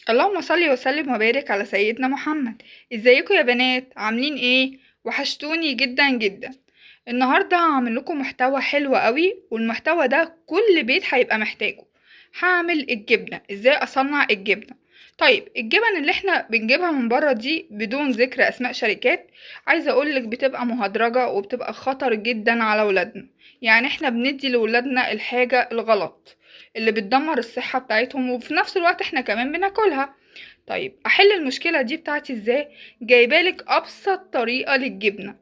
اللهم صل وسلم وبارك على سيدنا محمد. ازيكم يا بنات؟ عاملين ايه؟ وحشتوني جدا جدا. النهارده هعمل لكم محتوى حلو قوي، والمحتوى ده كل بيت هيبقى محتاجه. هعمل الجبنه، ازاي اصنع الجبنه. طيب، الجبن اللي احنا بنجيبها من بره دي بدون ذكر اسماء شركات، عايزه اقولك بتبقى مهدرجه وبتبقى خطر جدا على ولادنا. يعني احنا بندي لولادنا الحاجه الغلط اللي بتدمر الصحة بتاعتهم، وفي نفس الوقت احنا كمان بناكلها. طيب، احل المشكلة دي بتاعتي ازاي؟ جايبالك ابسط طريقة للجبنة،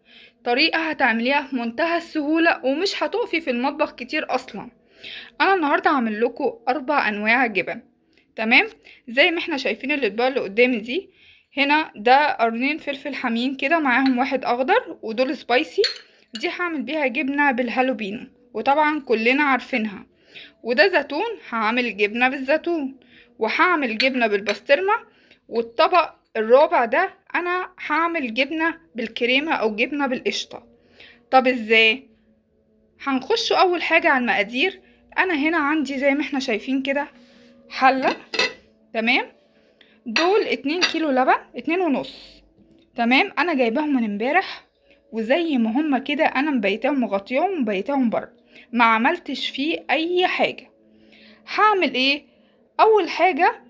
طريقة هتعمليها في منتهى السهولة ومش هتقفي في المطبخ كتير اصلا. انا النهاردة هعمل لكم 4 انواع جبن. تمام؟ زي ما احنا شايفين الاطباق اللي قدامي دي، هنا ده قرنين فلفل حامين كده، معاهم واحد اخضر، ودول سبايسي. دي هعمل بيها جبنة بالهالوبينو، وطبعا كلنا عارفينها. وده زيتون، هعمل جبنة بالزيتون، وهعمل جبنة بالبسطرمة. والطبق الرابع ده انا هعمل جبنة بالكريمة او جبنة بالقشطة. طب ازاي؟ هنخش اول حاجة على المقادير. انا هنا عندي زي ما احنا شايفين كده حلة. تمام؟ دول 2 كيلو لبن، 2.5. تمام؟ انا جايباهم من امبارح، وزي ما هما كده انا مبيتاهم مغطياهم ومبيتاهم بره، ما عملتش فيه اي حاجة. هعمل ايه؟ اول حاجة،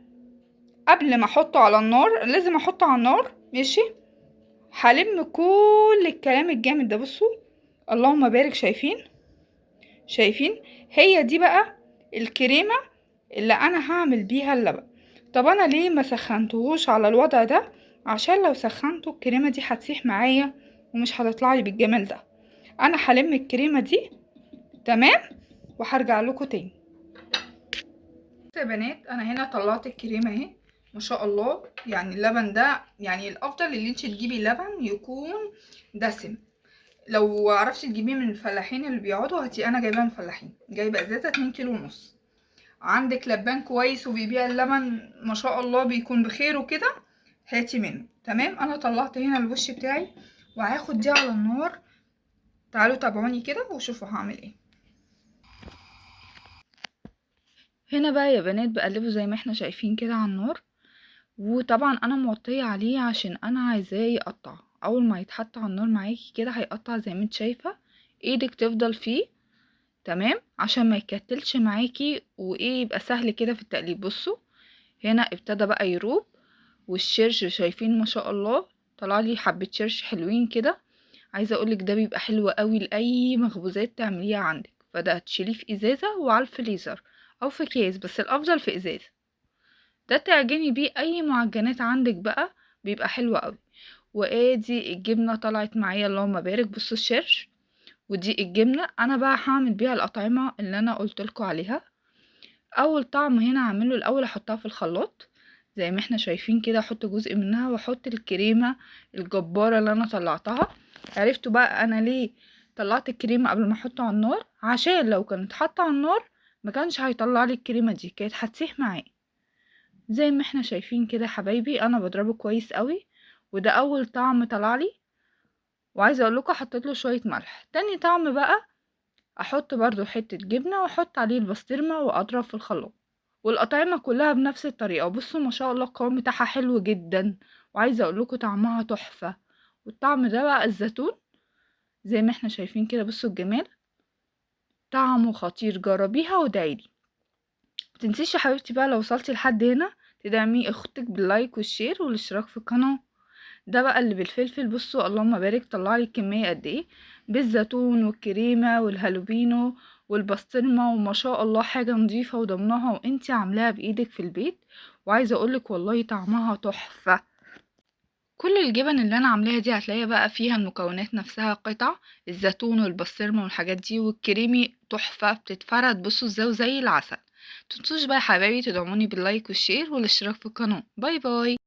قبل ما احطه على النار، لازم احطه على النار. ماشي؟ هلم كل الكلام الجامد ده. بصوا، اللهم بارك. شايفين؟ هي دي بقى الكريمة اللي انا هعمل بيها اللبن. طب انا ليه ما سخنتهوش على الوضع ده؟ عشان لو سخنته الكريمة دي هتسيح معايا ومش هتطلع لي بالجمال ده. انا هلم الكريمة دي. تمام؟ وهرجع لكم تاني. يا بنات، انا هنا طلعت الكريمه اهي. ما شاء الله، يعني اللبن ده، يعني الافضل اللي انت تجيبي لبن يكون دسم. لو عرفتي تجيبيه من الفلاحين اللي بيقعدوا، هاتي. انا جايباه من الفلاحين، جايبه ازازه 2 كيلو ونص. عندك لبان كويس وبيبيع اللبن ما شاء الله بيكون بخير وكده، هاتي منه. تمام؟ انا طلعت هنا الوش بتاعي، وهاخد دي على النار. تعالوا تابعوني كده وشوفوا هعمل ايه. هنا بقى يا بنات بقلبه زي ما احنا شايفين كده على النار، وطبعا انا موطيه عليه عشان انا عايزاه يقطع. اول ما يتحط على النار معاكي كده هيقطع زي ما انت شايفه. ايدك تفضل فيه. تمام؟ عشان ما يكتلش معاكي، وايه، يبقى سهل كده في التقليب. بصوا، هنا ابتدى بقى يروب. والشرش شايفين ما شاء الله، طلع لي حبه شرش حلوين كده. عايزه اقولك ده بيبقى حلو قوي لاي مخبوزات تعمليها عندك. فده هتشيليه في ازازه وعلى الفريزر او في اكياس، بس الافضل في ازازه. ده تعجني بيه اي معجنات عندك بقى، بيبقى حلو قوي. وادي الجبنه طلعت معايا، اللهم بارك. بصوا الشرش. ودي الجبنه انا بقى هعمل بيها الاطعمه اللي انا قلت لكم عليها. اول طعم هنا هعمله الاول، احطها في الخلاط زي ما احنا شايفين كده. احط جزء منها واحط الكريمه الجباره اللي انا طلعتها. عرفتوا بقى انا ليه طلعت الكريمه قبل ما احطه على النار؟ عشان لو كانت حاطه على النار ما كانش هيطلع لي الكريمه دي، كانت هتسيح معايا. زي ما احنا شايفين كده حبايبي، انا بضربه كويس قوي. وده اول طعم طلع لي. وعايزه اقول لكم حطيت له شويه ملح. تاني طعم بقى، احط برضو حته جبنه واحط عليه البسطرمه واضرب في الخلاط. والاطعمه كلها بنفس الطريقه. بصوا ما شاء الله القوام بتاعها حلو جدا. وعايزه اقول لكم طعمها تحفه. والطعم ده بقى الزيتون، زي ما احنا شايفين كده. بصوا الجمال، طعمه خطير. جربيها وادعيلي. متنسيش يا حبيبتي بقى لو وصلتي لحد هنا تدعمي اختك باللايك والشير والاشتراك في القناه. ده بقى اللي بالفلفل. بصوا اللهم بارك، طلع لي الكميه قد ايه، بالزيتون والكريمه والهالوبينو والبسطرمه. وما شاء الله حاجه نظيفه وضمناها وانتي عاملاها بايدك في البيت. وعايزه اقولك والله طعمها تحفه. كل الجبن اللي انا عاملاها دي هتلاقيها بقى فيها المكونات نفسها قطع، الزيتون والبسطرمه والحاجات دي، والكريمي تحفه بتتفرد. بصوا ازاي زي العسل. متنسوش بقى يا حبايبي تدعموني باللايك والشير والاشتراك في القناه. باي باي.